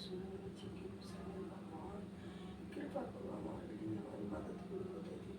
सुनो नीचे की सामने भगवान कृपा करो हमारे लिए, हमारी मदद करो बताइए।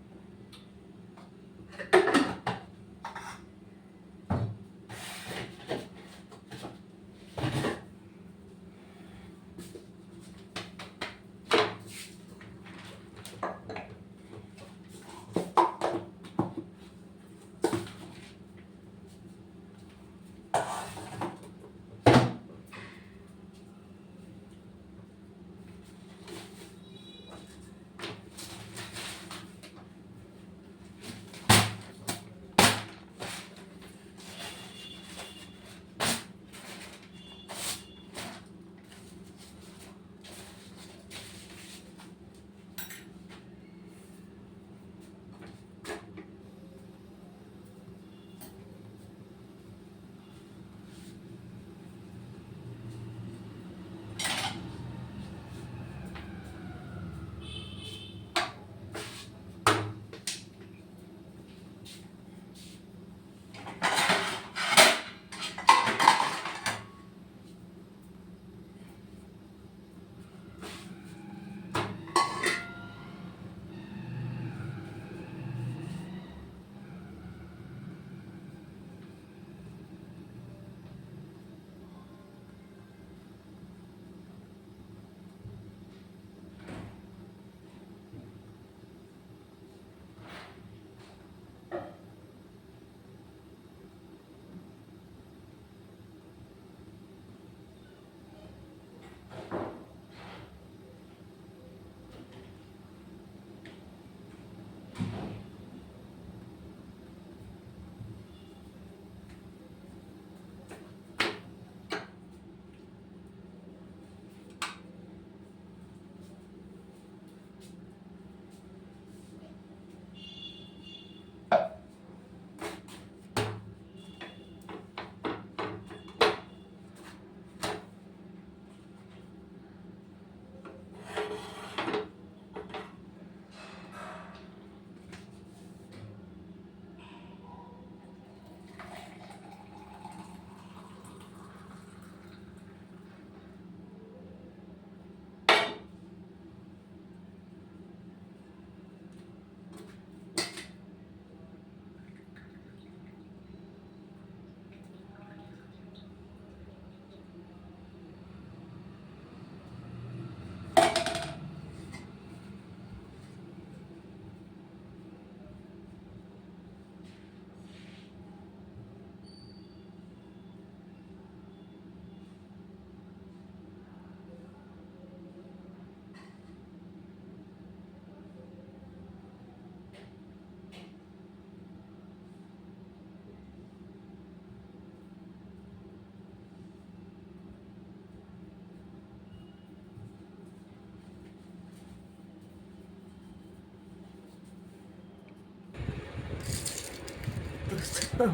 दोस्तों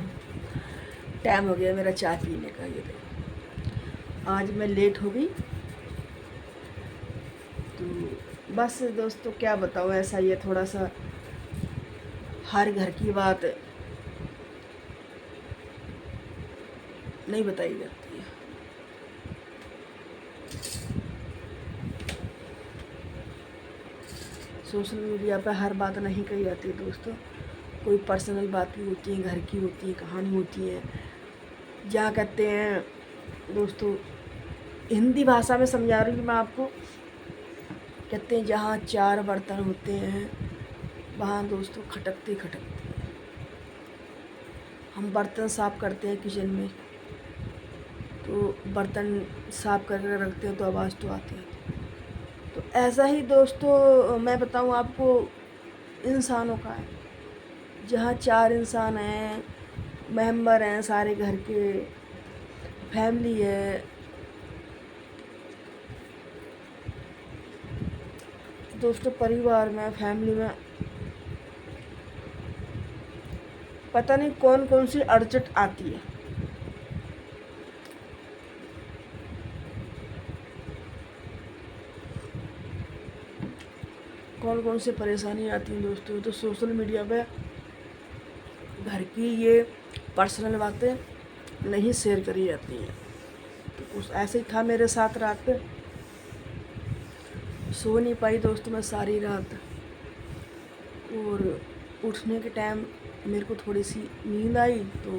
टाइम हो गया मेरा चाय पीने का। ये देखो आज मैं लेट हो गई, तो बस दोस्तों क्या बताऊँ, ऐसा ये थोड़ा सा हर घर की बात नहीं बताई जाती है। सोशल मीडिया पर हर बात नहीं कही जाती है दोस्तों, कोई पर्सनल बात भी होती है, घर की होती है, कहानी होती है। जहाँ कहते हैं दोस्तों, हिंदी भाषा में समझा रही हूँ मैं आपको, कहते हैं जहाँ चार बर्तन होते हैं वहाँ दोस्तों खटकते खटकते हैं। हम बर्तन साफ़ करते हैं किचन में, तो बर्तन साफ़ करके रखते हैं तो आवाज़ तो आती है। तो ऐसा ही दोस्तों मैं बताऊँ आपको, इंसानों का है। जहाँ चार इंसान हैं, मेंबर हैं सारे घर के, फैमिली है दोस्तों, परिवार में, फैमिली में पता नहीं कौन कौन सी अड़चन आती है। कौन कौन सी परेशानी आती है दोस्तों। तो सोशल मीडिया पे घर की ये पर्सनल बातें नहीं शेयर करी जाती हैं। तो कुछ ऐसे ही था मेरे साथ रात पे, सो नहीं पाई दोस्तों मैं सारी रात, और उठने के टाइम मेरे को थोड़ी सी नींद आई तो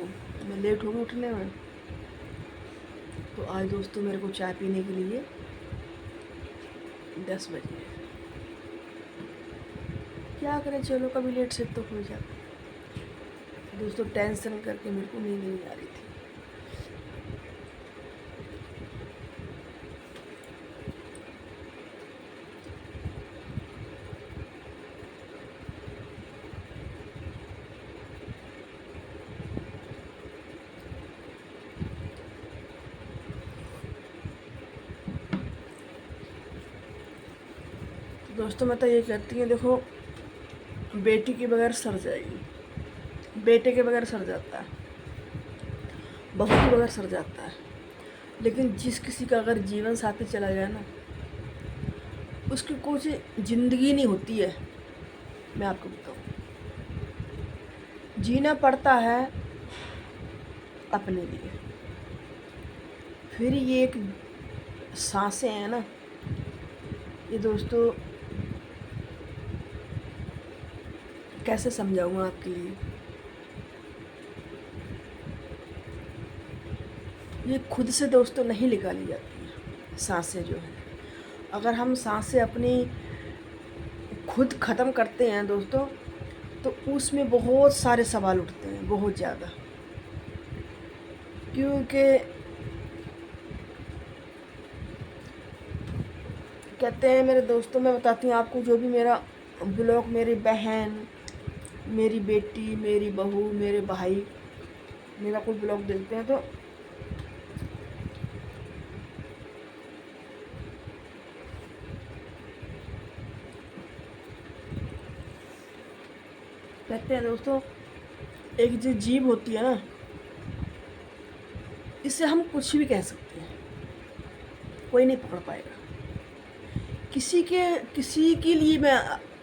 मैं लेट हो गई उठने में। तो आज दोस्तों मेरे को चाय पीने के लिए 10 बजे, क्या करें, चलो कभी लेट से तो हो जाता। दोस्तों टेंशन करके मेरे को नींद नहीं आ रही थी। दोस्तों मैं तो ये कहती हूँ, देखो बेटी के बगैर सर जाएगी, बेटे के बगैर सर जाता है, बहू के बगैर सर जाता है, लेकिन जिस किसी का अगर जीवन साथी चला जाए ना, उसकी कुछ ज़िंदगी नहीं होती है। मैं आपको बताऊँ, जीना पड़ता है अपने लिए। फिर ये एक सांसें हैं ना, ये दोस्तों कैसे समझाऊंगा आपके लिए, ये खुद से दोस्तों नहीं निकाली जाती है सांसें जो हैं। अगर हम सांसें अपनी खुद ख़त्म करते हैं दोस्तों, तो उसमें बहुत सारे सवाल उठते हैं, बहुत ज़्यादा। क्योंकि कहते हैं मेरे दोस्तों, मैं बताती हूँ आपको, जो भी मेरा ब्लॉग, मेरी बहन, मेरी बेटी, मेरी बहू, मेरे भाई मेरा कोई ब्लॉग देखते हैं, तो कहते हैं दोस्तों, एक जो जीभ होती है ना, इससे हम कुछ भी कह सकते हैं, कोई नहीं पकड़ पाएगा। किसी के लिए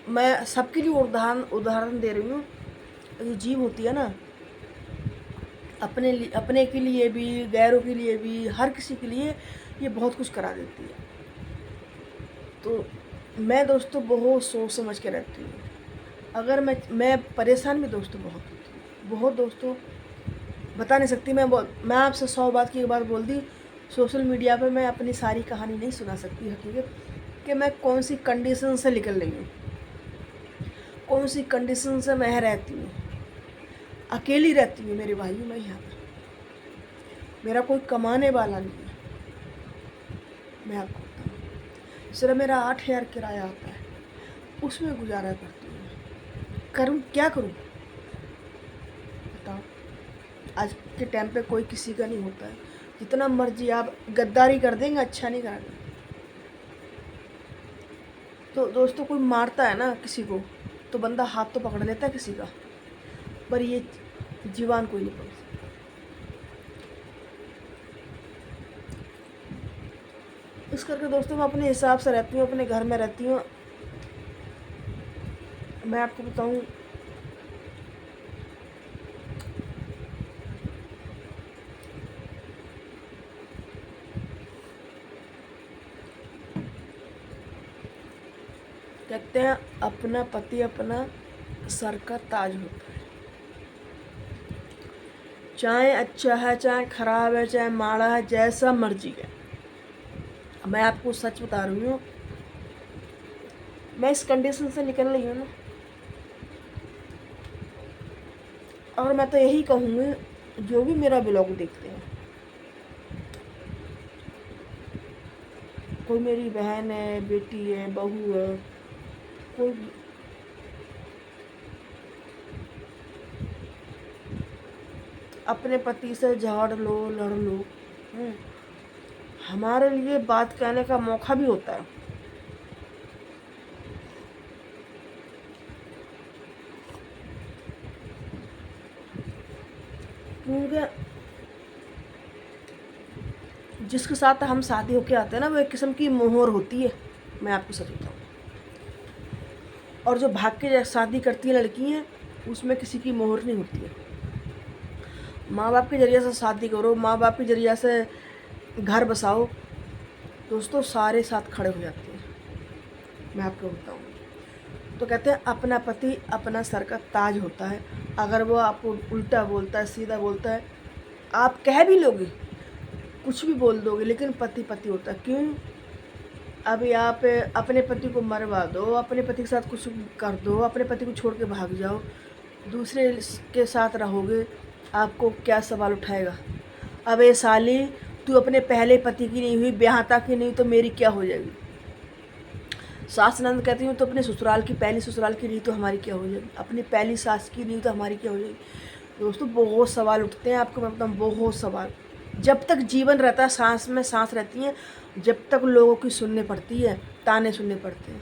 मैं सबके लिए उदाहरण दे रही हूँ। जो जीभ होती है ना, अपने के लिए भी, गैरों के लिए भी, हर किसी के लिए ये बहुत कुछ करा देती है। तो मैं दोस्तों बहुत सोच समझ के रहती हूँ। अगर मैं परेशान भी दोस्तों बहुत होती हूँ, बहुत दोस्तों बता नहीं सकती। मैं आपसे 100 बात की एक बात बोल दी, सोशल मीडिया पे मैं अपनी सारी कहानी नहीं सुना सकती हकीकत, कि मैं कौन सी कंडीशन से निकल रही हूँ, कौन सी कंडीशन से मैं रहती हूँ। अकेली रहती हूँ मेरे भाई, मैं यहाँ पर, मेरा कोई कमाने वाला नहीं है। मैं आपको बताऊँ, सिर्फ मेरा 8,000 किराया आता है, उसमें गुजारा करती हूँ। करूँ क्या करूँ बताओ। आज के टाइम पे कोई किसी का नहीं होता है, जितना मर्जी आप गद्दारी कर देंगे, अच्छा नहीं करेंगे। तो दोस्तों कोई मारता है ना किसी को, तो बंदा हाथ तो पकड़ लेता है किसी का, पर ये जीवान कोई नहीं पकड़ सकता। इस करके दोस्तों मैं अपने हिसाब से रहती हूँ, अपने घर में रहती हूँ। मैं आपको बताऊँ, कहते हैं अपना पति अपना सर का ताज होता है। चाहे अच्छा है, चाहे ख़राब है, चाहे माड़ा है, जैसा मर्जी है। मैं आपको सच बता रही हूँ, मैं इस कंडीशन से निकल रही हूँ ना, और मैं तो यही कहूँगी, जो भी मेरा ब्लॉग देखते हैं, कोई मेरी बहन है, बेटी है, बहू है, कोई भी, अपने पति से झगड़ लो, लड़ लो, हमारे लिए बात कहने का मौका भी होता है। क्योंकि जिसके साथ हम शादी होके आते हैं ना, वो एक किस्म की मोहर होती है। मैं आपको सच बताऊँ, और जो भाग के शादी करती है लड़की हैं, उसमें किसी की मोहर नहीं होती है। माँ बाप के ज़रिए से शादी करो, माँ बाप के ज़रिए से घर बसाओ, दोस्तों सारे साथ खड़े हो जाते हैं। मैं आपको बताऊँ। तो कहते हैं अपना पति अपना सर का ताज होता है। अगर वो आपको उल्टा बोलता है, सीधा बोलता है, आप कह भी लोगे, कुछ भी बोल दोगे, लेकिन पति पति होता है। क्यों? अभी आप अपने पति को मरवा दो, अपने पति के साथ कुछ कर दो, अपने पति को छोड़ के भाग जाओ, दूसरे के साथ रहोगे, आपको क्या सवाल उठाएगा? अबे साली, तू अपने पहले पति की नहीं हुई, ब्याहता की नहीं, तो मेरी क्या हो जाएगी? सास नंद कहती हूँ तो अपने ससुराल की, पहली ससुराल की नहीं तो हमारी क्या हो जाएगी? अपनी पहली सास की नहीं तो हमारी क्या हो जाएगी? दोस्तों बहुत सवाल उठते हैं, आपको मैं बताऊँ, बहुत सवाल। जब तक जीवन रहता है, सांस में सांस रहती है, जब तक लोगों की सुनने पड़ती है, ताने सुनने पड़ते हैं।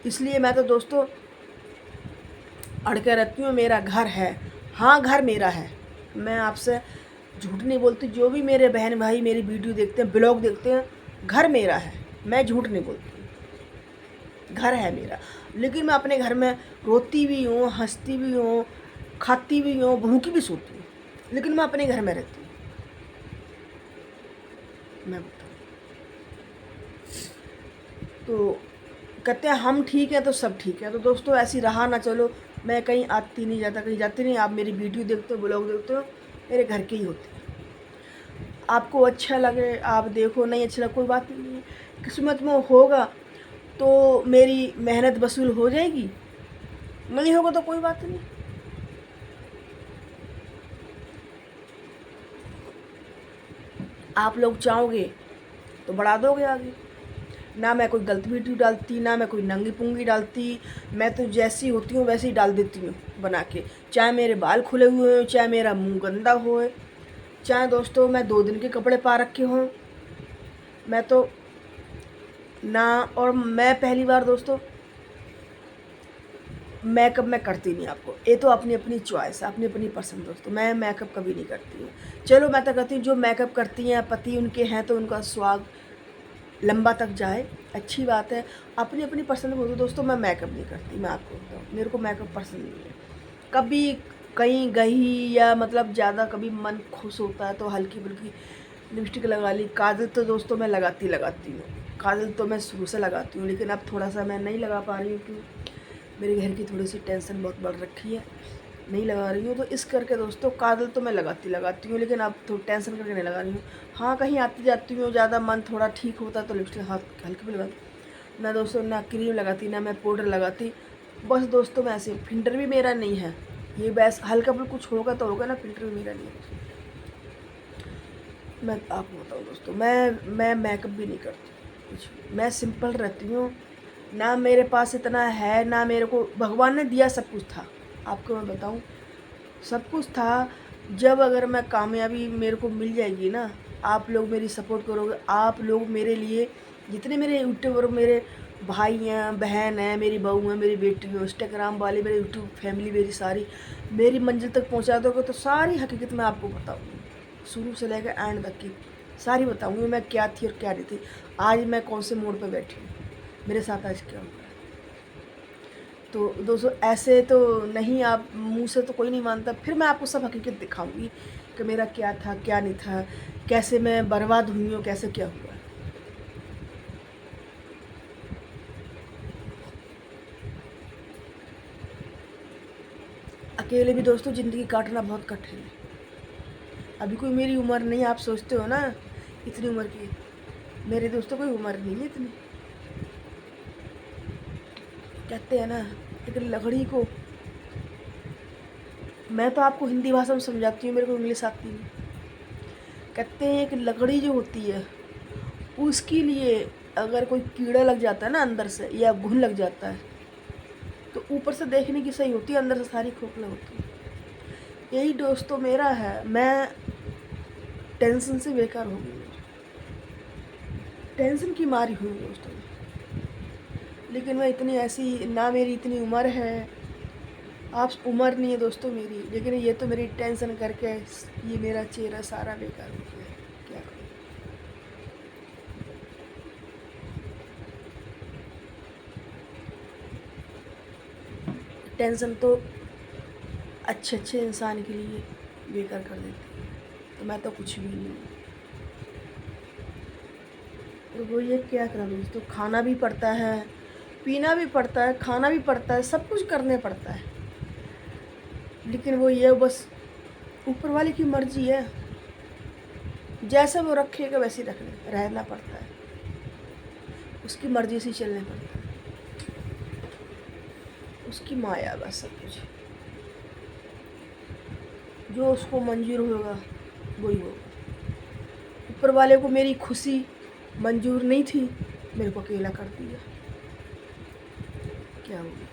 इसलिए मैं तो दोस्तों अड़ के रहती हूँ, मेरा घर है। हाँ, घर मेरा है, मैं आपसे झूठ नहीं बोलती। जो भी मेरे बहन भाई मेरी वीडियो देखते हैं, ब्लॉग देखते हैं, घर मेरा है, मैं झूठ नहीं बोलती। घर है मेरा, लेकिन मैं अपने घर में रोती भी हूँ, हंसती भी हूँ, खाती भी हूँ, भूखी भी सोती हूँ, लेकिन मैं अपने घर में रहती हूँ। मैं बताऊँ तो कहते हैं हम ठीक हैं तो सब ठीक है। तो दोस्तों ऐसी रहा ना चलो, मैं कहीं आती नहीं, ज़्यादा कहीं जाती नहीं। आप मेरी वीडियो देखते हो, ब्लॉग देखते हो, मेरे घर के ही होते हैं। आपको अच्छा लगे आप देखो, नहीं अच्छा लगे कोई बात नहीं है, किस्मत में होगा तो मेरी मेहनत वसूल हो जाएगी, नहीं होगा तो कोई बात नहीं। आप लोग चाहोगे तो बढ़ा दोगे आगे। ना मैं कोई गलत वीडियो डालती, ना मैं कोई नंगी पुंगी डालती, मैं तो जैसी होती हूँ वैसे ही डाल देती हूँ बना के। चाहे मेरे बाल खुले हुए हों, चाहे मेरा मुंह गंदा हो, चाहे दोस्तों मैं 2 दिन के कपड़े पा रखे हों, मैं तो ना। और मैं पहली बार दोस्तों मेकअप मैं करती नहीं, आपको ये तो अपनी अपनी चॉइस है, अपनी अपनी पसंद। दोस्तों मैं मेकअप कभी नहीं करती हूँ। चलो मैं तो कहती हूँ जो मेकअप करती हैं पति उनके हैं तो उनका स्वाग लंबा तक जाए, अच्छी बात है, अपनी अपनी पसंद होती है। दोस्तों मैं मेकअप नहीं करती, मैं आपको बताऊँ, मेरे को मेकअप पसंद नहीं है। कभी कहीं गई या मतलब ज़्यादा कभी मन खुश होता है तो हल्की फुल्की लिपस्टिक लगा ली। काजल तो दोस्तों मैं लगाती हूँ, काजल तो मैं शुरू से लगाती हूँ, लेकिन अब थोड़ा सा मैं नहीं लगा पा रही हूँ क्योंकि मेरे घर की थोड़ी सी टेंशन बहुत बढ़ रखी है, नहीं लगा रही हूँ। तो इस करके दोस्तों काजल तो मैं लगाती हूँ, लेकिन अब तो टेंशन करके नहीं लगा रही हूँ। हाँ, कहीं आती जाती हूँ, ज़्यादा मन थोड़ा ठीक होता है तो लिपस्टिक हाथ हल्की भी लगाती। ना दोस्तों ना क्रीम लगाती, ना मैं पाउडर लगाती, बस दोस्तों मैं ऐसे। फिल्टर भी मेरा नहीं है, ये बस हल्का फुल्का कुछ होगा तो होगा ना, फिल्टर भी मेरा नहीं है। मैं आपको बताऊँ दोस्तों, मैं मेकअप भी नहीं करती कुछ, मैं सिंपल रहती हूँ। ना मेरे पास इतना है, ना मेरे को भगवान ने दिया, सब कुछ था, आपको मैं बताऊँ सब कुछ था। जब अगर मैं कामयाबी मेरे को मिल जाएगी ना, आप लोग मेरी सपोर्ट करोगे, आप लोग मेरे लिए, जितने मेरे यूट्यूबर मेरे भाई हैं, बहन हैं, मेरी बहू है, मेरी बेटी है, इंस्टाग्राम वाले मेरे यूट्यूब फैमिली मेरी सारी मेरी मंजिल तक पहुंचा दोगे तो सारी हकीकत मैं आपको बताऊँगी, शुरू से लेकर एंड तक की सारी बताऊँगी, मैं क्या थी और क्या नहीं थी, आज मैं कौन से मोड़ पर बैठी हूँ, मेरे साथ आज क्या हुआ। तो दोस्तों ऐसे तो नहीं, आप मुंह से तो कोई नहीं मानता, फिर मैं आपको सब हकीकत दिखाऊंगी कि मेरा क्या था क्या नहीं था, कैसे मैं बर्बाद हुई हूँ, कैसे क्या हुआ। अकेले भी दोस्तों ज़िंदगी काटना बहुत कठिन है। अभी कोई मेरी उम्र नहीं, आप सोचते हो ना इतनी उम्र की, मेरे दोस्तों कोई उम्र नहीं है इतनी। कहते हैं ना एक लकड़ी को, मैं तो आपको हिंदी भाषा में समझाती हूँ, मेरे को इंग्लिश आती नहीं। कहते हैं एक लकड़ी जो होती है उसके लिए अगर कोई कीड़ा लग जाता है ना अंदर से, या घुन लग जाता है, तो ऊपर से देखने की सही होती है, अंदर से सारी खोखला होती है। यही दोस्तों मेरा है, मैं टेंशन से बेकार हो गई, टेंशन की मारी हुई दोस्तों। लेकिन मैं इतनी ऐसी ना, मेरी इतनी उम्र है, आप उम्र नहीं है दोस्तों मेरी, लेकिन ये तो मेरी टेंशन करके ये मेरा चेहरा सारा बेकार हो गया है, क्या करूं। टेंशन तो अच्छे अच्छे इंसान के लिए बेकार कर देती है, तो मैं तो कुछ भी नहीं हूँ। तो वो ये क्या करा दोस्तों, खाना भी पड़ता है, पीना भी पड़ता है, खाना भी पड़ता है, सब कुछ करने पड़ता है। लेकिन वो ये बस ऊपर वाले की मर्ज़ी है, जैसा वो रखेगा वैसे ही रहना पड़ता है, उसकी मर्ज़ी से चलना पड़ता है, उसकी माया बस सब कुछ, जो उसको मंजूर होगा वही होगा। ऊपर वाले को मेरी खुशी मंजूर नहीं थी, मेरे को अकेला कर दिया, क्या होगा।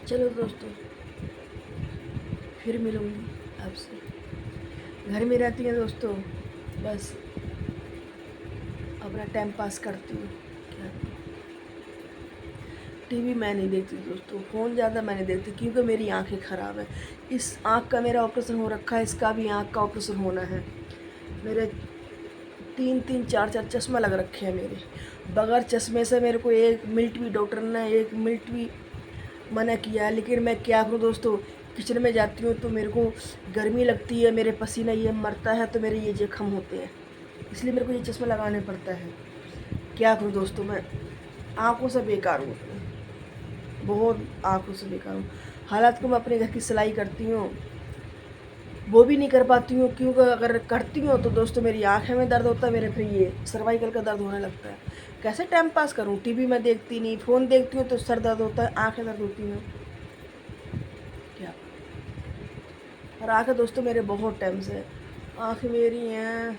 चलो दोस्तों, फिर मिलूँगी आपसे। घर में रहती हैं दोस्तों, बस अपना टाइम पास करती हूँ। क्या टीवी मैं नहीं देखती दोस्तों, फ़ोन ज़्यादा मैं नहीं देखती, क्योंकि मेरी आंखें ख़राब है। इस आँख का मेरा ऑपरेशन हो रखा है, इसका भी आँख का ऑपरेशन होना है। मेरे 3-3 4-4 चश्मा लग रखे हैं मेरे। बगैर चश्मे से मेरे को 1 मिनट भी डॉक्टर ने 1 मिनट भी मना किया है, लेकिन मैं क्या करूँ दोस्तों, किचन में जाती हूँ तो मेरे को गर्मी लगती है, मेरे पसीना ये मरता है, तो मेरे ये जख्म होते हैं, इसलिए मेरे को ये चश्मा लगाने पड़ता है। क्या करूँ दोस्तों, मैं आँखों से बेकार हूँ, बहुत आँखों से बेकार हूँ। हालात को मैं अपने घर की सिलाई करती हूँ, वो भी नहीं कर पाती हूँ, क्योंकि अगर करती हूँ तो दोस्तों मेरी आँखें में दर्द होता है, मेरे फिर ये सर्वाइकल का दर्द होने लगता है। कैसे टाइम पास करूँ, टीवी में देखती नहीं, फ़ोन देखती हूँ तो सर दर्द होता है, आँखें दर्द होती हैं, क्या। और आँखें दोस्तों मेरे बहुत टाइम से, आँखें मेरी हैं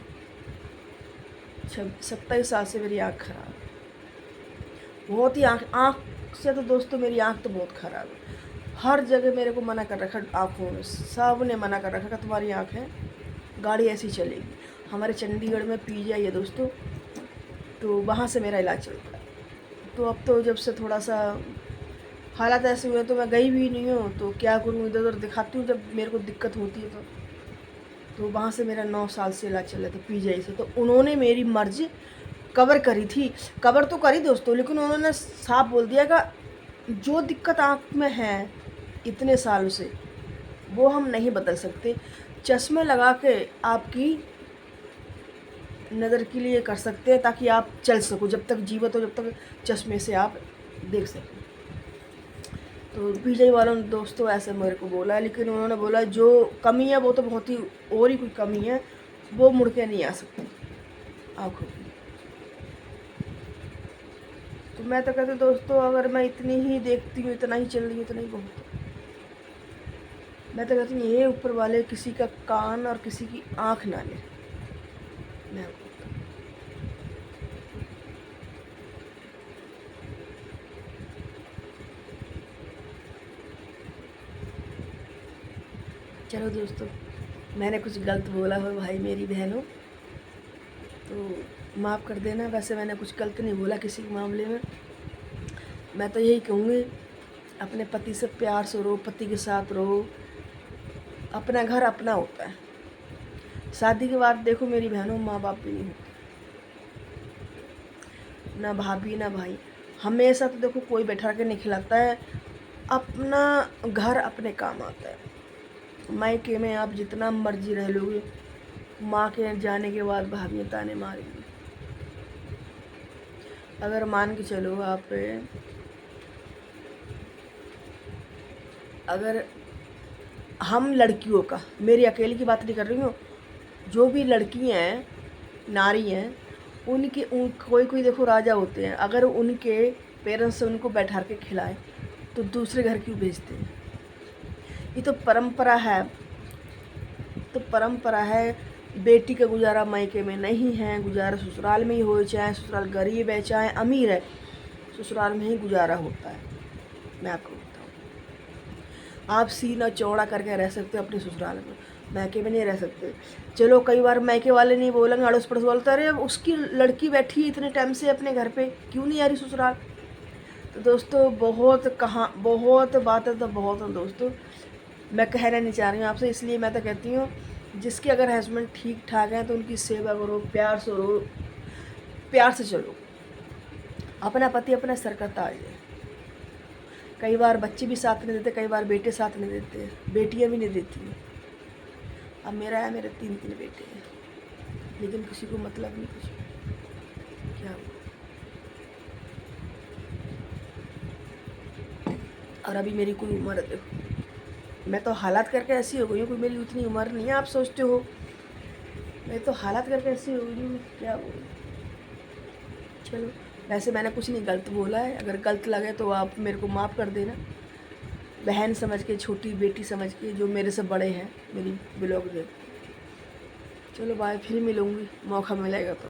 27 साल से मेरी आँख ख़राब है, बहुत ही आँख से तो दोस्तों मेरी आँख तो बहुत ख़राब है। हर जगह मेरे को मना कर रखा, आँखों में सब ने मना कर रखा कि तुम्हारी आँख है, गाड़ी ऐसी चलेगी। हमारे चंडीगढ़ में पीजीआई है दोस्तों, तो वहाँ से मेरा इलाज चलता है। तो अब तो जब से थोड़ा सा हालात ऐसे हुए तो मैं गई भी नहीं हूँ, तो क्या करूँ, इधर उधर दिखाती हूँ जब मेरे को दिक्कत होती है तो वहाँ से मेरा 9 साल से इलाज चल रहा था पीजीआई से। तो उन्होंने मेरी मर्ज़ी कवर करी थी, कवर तो करी दोस्तों, लेकिन उन्होंने साफ बोल दिया कि जो दिक्कत आँख में है इतने सालों से वो हम नहीं बदल सकते, चश्मे लगा के आपकी नज़र के लिए कर सकते हैं, ताकि आप चल सको, जब तक जीवित हो जब तक चश्मे से आप देख सकें। तो पीजीआई वालों ने दोस्तों ऐसे मेरे को बोला, लेकिन उन्होंने बोला जो कमी है वो तो बहुत ही और ही कोई कमी है, वो मुड़ के नहीं आ सकती आँखों की। तो मैं तो कहती दोस्तों, अगर मैं इतनी ही देखती हूँ, इतना ही चल रही हूँ, इतना ही बहुत है। मैं तो कहती हूँ ये ऊपर वाले किसी का कान और किसी की आँख ना ले। मैं चलो दोस्तों, मैंने कुछ गलत बोला हो भाई मेरी बहनों तो माफ़ कर देना। वैसे मैंने कुछ गलत नहीं बोला किसी के मामले में। मैं तो यही कहूँगी, अपने पति से प्यार से रहो, पति के साथ रहो, अपना घर अपना होता है। शादी के बाद देखो मेरी बहनों, माँ बाप भी नहीं होते, ना भाभी ना भाई, हमेशा तो देखो कोई बैठा के नहीं खिलाता है, अपना घर अपने काम आता है। मायके में आप जितना मर्जी रह लोगे, माँ के जाने के बाद भाभी ताने मारेंगी। अगर मान के चलो आप, अगर हम लड़कियों का, मेरी अकेली की बात नहीं कर रही हूँ, जो भी लड़कियाँ हैं, नारी हैं, उनके कोई कोई देखो राजा होते हैं, अगर उनके पेरेंट्स से उनको बैठा के खिलाए तो दूसरे घर क्यों भेजते हैं। ये तो परंपरा है, तो परंपरा है। बेटी का गुजारा मायके में नहीं है, गुजारा ससुराल में ही हो, चाहे ससुराल गरीब है चाहे अमीर है, ससुराल में ही गुजारा होता है। मैं आपको बताऊँ, आप सीना चौड़ा करके रह सकते हो अपने ससुराल में, मायके में नहीं रह सकते। चलो कई बार मायके वाले नहीं बोलेंगे, अड़ोस पड़ोस बोलते अरे उसकी लड़की बैठी है इतने टाइम से अपने घर पे, क्यों नहीं आ रही ससुराल। तो दोस्तों बहुत बातें तो बहुत हैं दोस्तों, मैं कहना नहीं चाह रही हूँ आपसे, इसलिए मैं तो कहती हूँ जिसके अगर हस्बैंड ठीक ठाक हैं तो उनकी सेवा करो, प्यार से रहो, प्यार से चलो। अपना पति अपना सर का ताज है। कई बार बच्चे भी साथ नहीं देते, कई बार बेटे साथ नहीं देते, बेटियाँ भी नहीं देती हैं। अब मेरा है, मेरे 3 बेटे हैं, लेकिन किसी को मतलब नहीं कुछ। क्या और अभी मेरी कोई उम्र है, देखो मैं तो हालात करके ऐसी हो गई हूँ, कोई मेरी उतनी उम्र नहीं है आप सोचते हो। मैं तो हालात करके ऐसी हो गई हूँ, क्या बोलूं। चलो, वैसे मैंने कुछ नहीं गलत बोला है, अगर गलत लगे तो आप मेरे को माफ़ कर देना। बहन समझ के, छोटी बेटी समझ के, जो मेरे से बड़े हैं, मेरी ब्लॉग देख। चलो बाय, फिर मिलूँगी, मौका मिलेगा तो।